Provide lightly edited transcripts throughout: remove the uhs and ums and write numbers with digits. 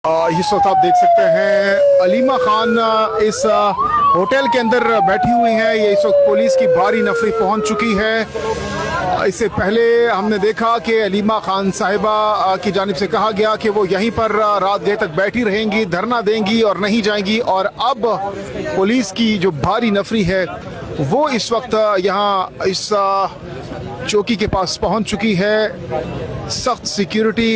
इस वक्त आप देख सकते हैं अलीमा खान इस होटल के अंदर बैठी हुई हैं। ये इस वक्त पुलिस की भारी नफरी पहुंच चुकी है। इससे पहले हमने देखा कि अलीमा खान साहिबा की जानिब से कहा गया कि वो यहीं पर रात देर तक बैठी रहेंगी, धरना देंगी और नहीं जाएंगी। और अब पुलिस की जो भारी नफरी है वो इस वक्त यहाँ इस चौकी के पास पहुंच चुकी है। सख्त सिक्योरिटी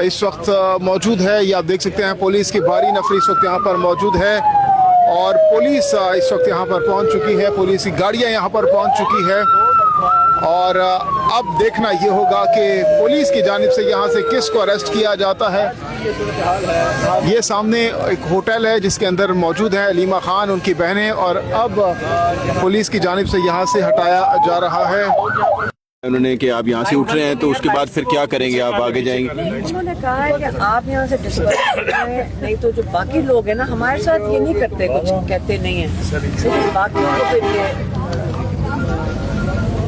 इस वक्त मौजूद है। ये आप देख सकते हैं पुलिस की भारी नफरी इस वक्त यहाँ पर मौजूद है और पुलिस इस वक्त यहाँ पर पहुँच चुकी है। पुलिस की गाड़ियाँ यहाँ पर पहुँच चुकी है और अब देखना ये होगा कि पुलिस की जानिब से यहाँ से किसको अरेस्ट किया जाता है। ये सामने एक होटल है जिसके अंदर मौजूद है अलीमा खान, उनकी बहनें, और अब पुलिस की जानिब से यहाँ से हटाया जा रहा है। उन्होंने कि आप यहाँ से उठ रहे हैं तो उसके बाद फिर क्या करेंगे, आप आगे जाएंगे? उन्होंने कहा है कि आप यहाँ से डिस्पर्स करें, नहीं तो जो बाकी लोग हैं ना हमारे साथ ये नहीं करते, कुछ कहते नहीं है। बाकी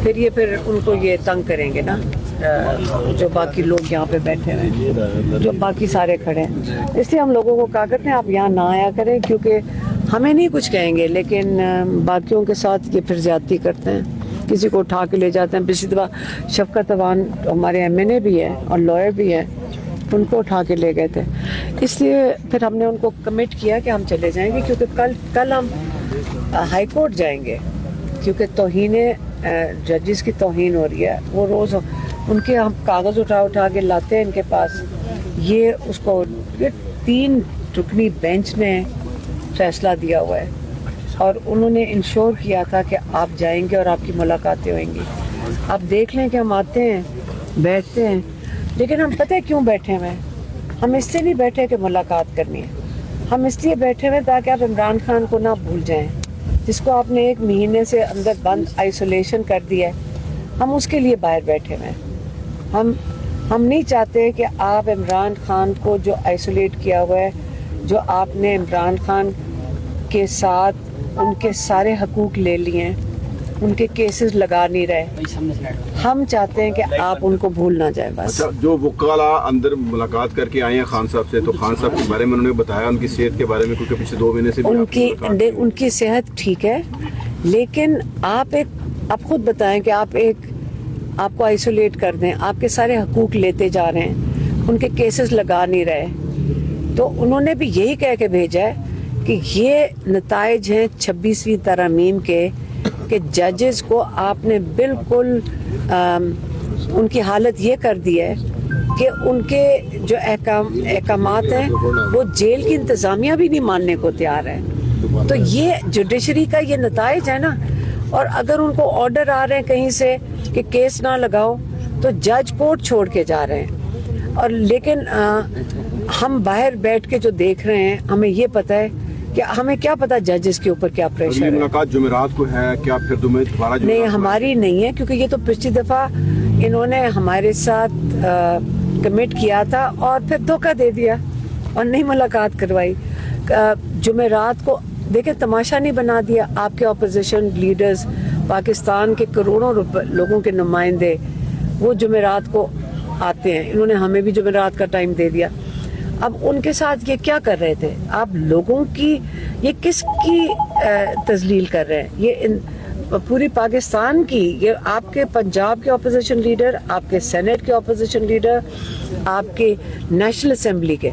को फिर उनको ये तंग करेंगे ना, जो बाकी लोग यहाँ पे बैठे हैं, जो बाकी सारे खड़े हैं। इसलिए हम लोगों को कहा करते हैं आप यहाँ ना आया करें, क्योंकि हमें नहीं कुछ कहेंगे लेकिन बाकियों के साथ ये फिर ज्यादती करते हैं, किसी को उठा के ले जाते हैं। पिछली दफा शफकत अवान हमारे MNA भी है और लॉयर भी है, उनको उठा के ले गए थे। इसलिए फिर हमने उनको कमिट किया कि हम चले जाएंगे, क्योंकि कल हम हाई कोर्ट जाएंगे, क्योंकि तौहीन जजेस की तौहीन हो रही है। वो रोज़ उनके हम कागज़ उठा के लाते हैं इनके पास। ये उसको 3 रुकनी बेंच ने फैसला दिया हुआ है और उन्होंने इंश्योर किया था कि आप जाएंगे और आपकी मुलाकातें होंगी। आप देख लें कि हम आते हैं, बैठते हैं, लेकिन हम पता है क्यों बैठे हुए हैं? हम इसलिए नहीं बैठे कि मुलाकात करनी है, हम इसलिए बैठे हुए ताकि आप इमरान खान को ना भूल जाएं, जिसको आपने 1 महीने से अंदर बंद आइसोलेशन कर दिया है। हम उसके लिए बाहर बैठे हुए हैं। हम नहीं चाहते कि आप इमरान खान को जो आइसोलेट किया हुआ है, जो आपने इमरान खान के साथ उनके सारे हकूक ले लिए हैं, उनके केसेस लगा नहीं रहे, हम चाहते हैं कि आप उनको भूल ना जाए बस। अच्छा, जो वकाला अंदर मुलाकात करके आए हैं खान साहब से, तो खान साहब के बारे में उन्होंने बताया उनकी सेहत के बारे में, क्योंकि पिछले 2 महीने से उनकी सेहत ठीक है, लेकिन आप खुद बताएं कि आपको आइसोलेट कर दें, आपके सारे हकूक लेते जा रहे हैं, उनके केसेस लगा नहीं रहे। तो उन्होंने भी यही कह के भेजा है कि ये नताइज हैं 26वीं तरमीम के जजेस को आपने बिल्कुल उनकी हालत ये कर दी है कि उनके जो अहकामात हैं वो जेल की इंतज़ामिया भी नहीं मानने को तैयार है। तो ये जुडिशरी का ये नताइज है ना। और अगर उनको ऑर्डर आ रहे हैं कहीं से कि केस ना लगाओ, तो जज कोर्ट छोड़ के जा रहे हैं। और लेकिन हम बाहर बैठ के जो देख रहे हैं, हमें ये पता है कि हमें क्या पता जजेस के ऊपर क्या प्रेशर है। मुलाकात जुमेरात को है क्या? फिर दोबारा नहीं, हमारी नहीं है, क्योंकि ये तो पिछली दफा इन्होंने हमारे साथ कमिट किया था और फिर धोखा दे दिया और नहीं मुलाकात करवाई। जुमेरात को देखे तमाशा नहीं बना दिया। आपके अपोजिशन लीडर्स, पाकिस्तान के करोड़ों लोगों के नुमाइंदे, वो जुमेरात को आते हैं। इन्होंने हमें भी जुमेरात का टाइम दे दिया। अब उनके साथ ये क्या कर रहे थे? आप लोगों की ये किसकी तजलील कर रहे हैं? ये पूरी पाकिस्तान की, ये आपके पंजाब के अपोजिशन लीडर, आपके सेनेट के अपोजिशन लीडर, आपके नेशनल असेंबली के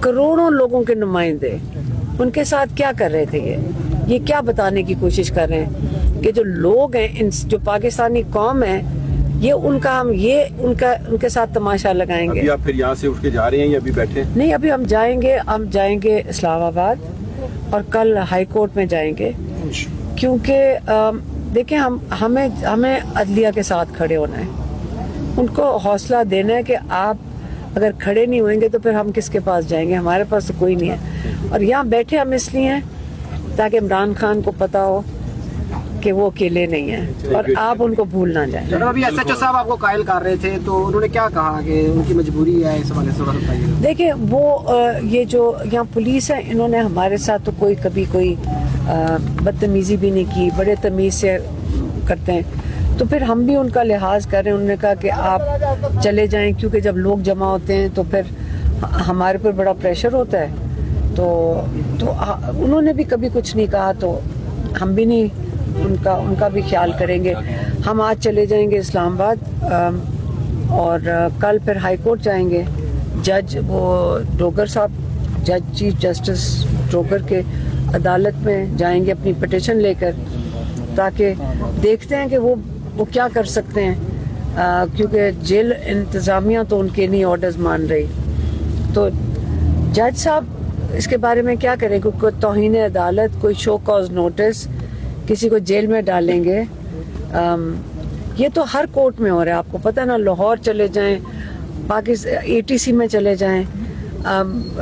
करोड़ों लोगों के नुमाइंदे, उनके साथ क्या कर रहे थे? ये क्या बताने की कोशिश कर रहे हैं कि जो लोग हैं, जो पाकिस्तानी कौम है, ये उनके साथ तमाशा लगाएंगे। अभी आप फिर यहाँ से उठ के जा रहे हैं या अभी बैठे? नहीं, अभी हम जाएंगे इस्लामाबाद और कल हाई कोर्ट में जाएंगे, क्योंकि देखें हमें अदलिया के साथ खड़े होना है, उनको हौसला देना है कि आप अगर खड़े नहीं होंगे तो फिर हम किसके पास जाएंगे? हमारे पास तो कोई नहीं है। और यहाँ बैठे हम इसलिए हैं ताकि इमरान खान को पता हो कि वो अकेले नहीं है और आप उनको भूल ना जाएं। अभी SHO साहब आपको कायल कर रहे थे, तो उन्होंने क्या कहा कि उनकी मजबूरी है इस हवाले से बताइए। देखिए, वो ये जो यहाँ पुलिस है, इन्होंने हमारे साथ तो कभी कोई बदतमीजी भी नहीं की, बड़े तमीज से करते हैं। तो फिर हम भी उनका लिहाज कर रहे हैं। उन्होंने कहा कि आप चले जाएं, क्योंकि जब लोग जमा होते हैं तो फिर हमारे पर बड़ा प्रेशर होता है, तो उन्होंने भी कभी कुछ नहीं कहा, तो हम भी नहीं उनका भी ख्याल करेंगे। हम आज चले जाएंगे इस्लामाबाद और कल फिर हाई कोर्ट जाएंगे। जज वो डोगर साहब, जज चीफ जस्टिस डोगर के अदालत में जाएंगे अपनी पिटिशन लेकर, ताकि देखते हैं कि वो क्या कर सकते हैं, क्योंकि जेल इंतज़ामिया तो उनके नहीं ऑर्डर्स मान रही। तो जज साहब इसके बारे में क्या करें, कोई तौहीन अदालत, कोई शो कॉज नोटिस, किसी को जेल में डालेंगे। ये तो हर कोर्ट में हो रहा है, आपको पता है ना। लाहौर चले जाएं, पाकिस्तान ATC में चले जाएं,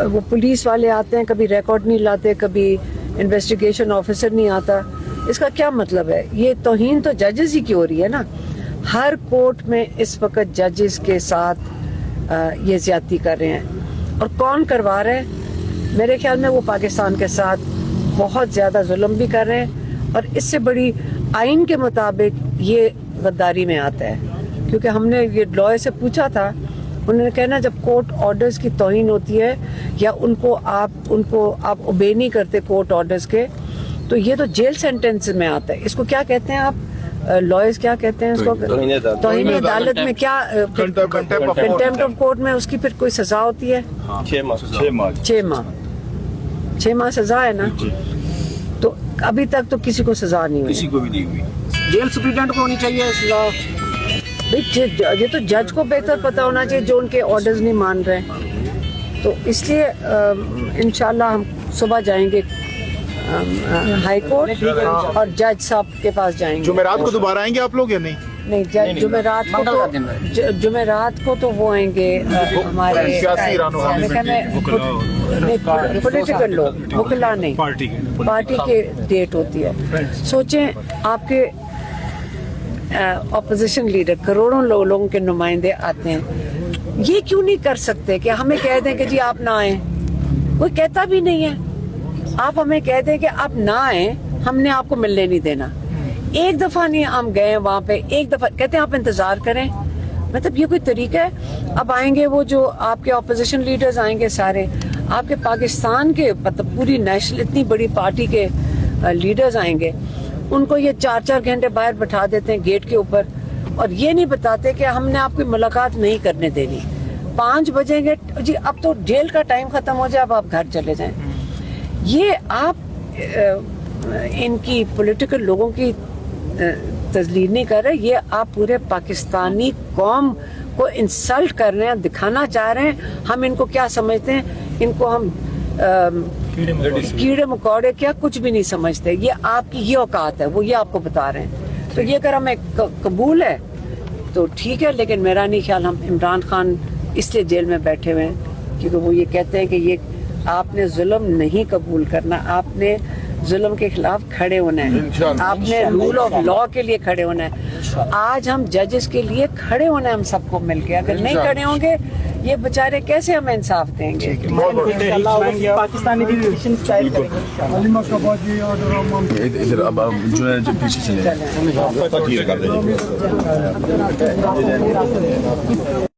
वो पुलिस वाले आते हैं, कभी रिकॉर्ड नहीं लाते, कभी इन्वेस्टिगेशन ऑफिसर नहीं आता। इसका क्या मतलब है? ये तौहीन तो जजेस ही की हो रही है ना। हर कोर्ट में इस वक्त जजेस के साथ ये ज्यादती कर रहे हैं, और कौन करवा रहे हैं? मेरे ख्याल में वो पाकिस्तान के साथ बहुत ज़्यादा जुल्म भी कर रहे हैं, और इससे बड़ी आइन के मुताबिक ये गद्दारी में आता है। क्योंकि हमने ये लॉयर से पूछा था, उन्होंने कहना जब कोर्ट ऑर्डर्स की तौहीन होती है या उनको आप ओबे नहीं करते कोर्ट ऑर्डर्स के, तो ये तो जेल सेंटेंस में आता है। इसको क्या कहते हैं आप लॉयर्स, क्या कहते हैं इसको? तौहीन अदालत में क्या, कंटेम्प्ट ऑफ कोर्ट में उसकी फिर कोई सजा होती है? 6 माह सजा है ना। तो अभी तक तो किसी को सजा नहीं हुई, किसी को भी नहीं हुई। जेल सुप्रीटेंडेंट को होनी चाहिए सजा। ये तो जज को बेहतर पता होना चाहिए जो उनके ऑर्डर्स नहीं मान रहे। तो इसलिए इंशाल्लाह हम सुबह जाएंगे हाई कोर्ट और जज साहब के पास जाएंगे। जुमेरात को दोबारा आएंगे आप लोग या नहीं? नहीं, जुमेरात को तो वो आएंगे हमारे पॉलिटिकल लोग, वकला नहीं, पार्टी के डेट होती है। सोचें आपके ऑपोजिशन लीडर, करोड़ों लोगों के नुमाइंदे आते हैं, ये क्यों नहीं कर सकते कि हमें कह दें कि जी आप ना आए? कोई कहता भी नहीं है। आप हमें कह दें कि आप ना आए, हमने आपको मिलने नहीं देना। एक दफा नहीं हम गए वहां पे, एक दफा कहते हैं आप इंतजार करें। मतलब ये कोई तरीका है? अब आएंगे वो जो आपके ऑपोजिशन लीडर्स आएंगे सारे, आपके पाकिस्तान के मतलब पूरी नेशनल इतनी बड़ी पार्टी के लीडर्स आएंगे, उनको ये 4-4 घंटे बाहर बैठा देते हैं गेट के ऊपर, और ये नहीं बताते कि हमने आपकी मुलाकात नहीं करने देनी। 5 बजेंगे जी, अब तो जेल का टाइम खत्म हो जाए, अब आप घर चले जाएं। ये आप इनकी पॉलिटिकल लोगों की तजलील नहीं कर रहे, ये आप पूरे पाकिस्तानी कौम को इंसल्ट कर रहे हैं, दिखाना चाह रहे हैं हम इनको क्या समझते हैं। इनको हम कीड़े मकोड़े क्या कुछ भी नहीं समझते। ये आपकी ये औकात है, वो ये आपको बता रहे हैं। तो ये अगर हमें कबूल है तो ठीक है, लेकिन मेरा नहीं ख्याल हम इमरान खान इसलिए जेल में बैठे हुए हैं क्योंकि वो ये कहते हैं कि ये आपने जुल्म नहीं कबूल करना, आपने जुल्म के खिलाफ खड़े होना है, आपने रूल ऑफ लॉ के लिए खड़े होना है। आज हम जजेस के लिए खड़े होना है, हम सबको मिलके। अगर नहीं खड़े होंगे ये बेचारे कैसे हमें इंसाफ देंगे? पाकिस्तानी भी इधर अब जो है जो पीछे चले